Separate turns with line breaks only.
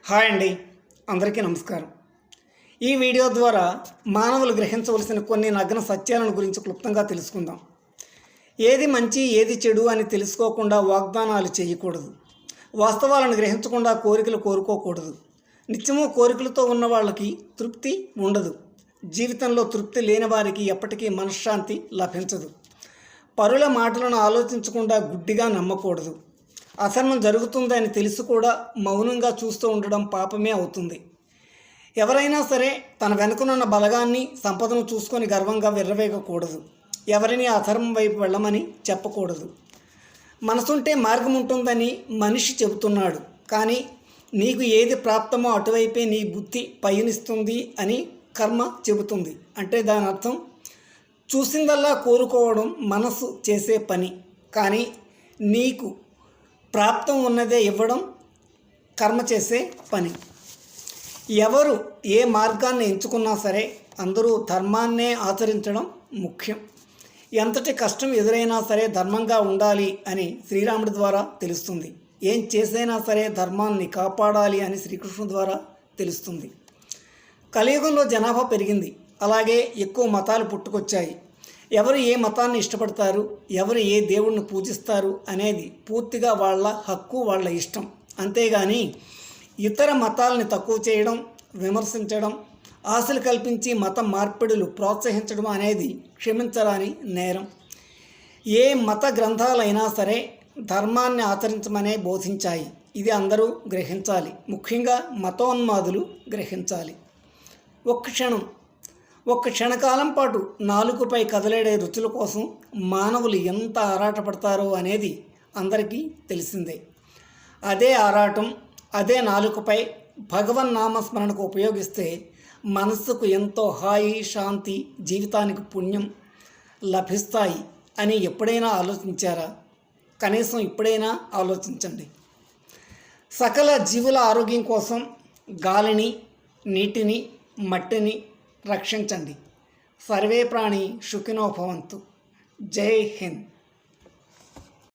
Hi అండి, అందరికీ నమస్కారం. ఈ వీడియో ద్వారా మానవులు గ్రహించవలసిన కొన్ని నగ్న సత్యాలను గురించి క్లుప్తంగా తెలుసుకుందాం. ఏది మంచి ఏది చెడు అని తెలుసుకోకుండా వాగ్దానాలు చేయకూడదు. వాస్తవాలను గ్రహించకుండా కోరికలు కోరుకోకూడదు. నిత్యము కోరికలతో ఉన్న వాళ్ళకి తృప్తి ఉండదు. జీవితంలో తృప్తి లేని వారికి ఎప్పటికీ మనశ్శాంతి లభించదు. పరుల మాటలను ఆలోచించకుండా గుడ్డిగా నమ్మకూడదు. అధర్మం జరుగుతుందని తెలిసి కూడా మౌనంగా చూస్తూ ఉండడం పాపమే అవుతుంది. ఎవరైనా సరే తన వెనుకనున్న బలగాన్ని, సంపదను చూసుకొని గర్వంగా విర్రవేగకూడదు. ఎవరిని అధర్మం వైపు వెళ్ళమని చెప్పకూడదు. మనసుంటే మార్గం ఉంటుందని మనిషి చెబుతున్నాడు, కానీ నీకు ఏది ప్రాప్తమో అటువైపే నీ బుద్ధి పయనిస్తుంది అని కర్మ చెబుతుంది. అంటే దాని అర్థం చూసిందల్లా కోరుకోవడం మనసు చేసే పని, కానీ నీకు ప్రాప్తం ఉన్నదే ఇవ్వడం కర్మ చేసే పని. ఎవరు ఏ మార్గాన్ని ఎంచుకున్నా సరే అందరూ ధర్మాన్నే ఆచరించడం ముఖ్యం. ఎంతటి కష్టం ఎదురైనా సరే ధర్మంగా ఉండాలి అని శ్రీరాముడి ద్వారా తెలుస్తుంది. ఏం చేసైనా సరే ధర్మాన్ని కాపాడాలి అని శ్రీకృష్ణుడి ద్వారా తెలుస్తుంది. కలియుగంలో జనాభా పెరిగింది, అలాగే ఎక్కువ మతాలు పుట్టుకొచ్చాయి. ఎవరు ఏ మతాన్ని ఇష్టపడతారు, ఎవరు ఏ దేవుణ్ణి పూజిస్తారు అనేది పూర్తిగా వాళ్ళ హక్కు, వాళ్ళ ఇష్టం. అంతేగాని ఇతర మతాలని తక్కువ చేయడం, విమర్శించడం, ఆశలు కల్పించి మత మార్పిడులు ప్రోత్సహించడం అనేది క్షమించరాని నేరం. ఏ మత గ్రంథాలైనా సరే ధర్మాన్ని ఆచరించమనే బోధించాయి. ఇది అందరూ గ్రహించాలి, ముఖ్యంగా మతోన్మాదులు గ్రహించాలి. ఒక్క క్షణకాలం పాటు నాలుకపై కదలేడే రుచుల కోసం మానవులు ఎంత ఆరాటపడతారో అనేది అందరికీ తెలిసిందే. అదే ఆరాటం అదే నాలుకపై భగవన్నామస్మరణకు ఉపయోగిస్తే మనస్సుకు ఎంతో హాయి, శాంతి, జీవితానికి పుణ్యం లభిస్తాయి అని ఎప్పుడైనా ఆలోచించారా? కనీసం ఇప్పుడైనా ఆలోచించండి. సకల జీవుల ఆరోగ్యం కోసం గాలిని, నీటిని, మట్టిని రక్షించండి. సర్వే ప్రాణి సుఖినో భవంతు. జై హింద్.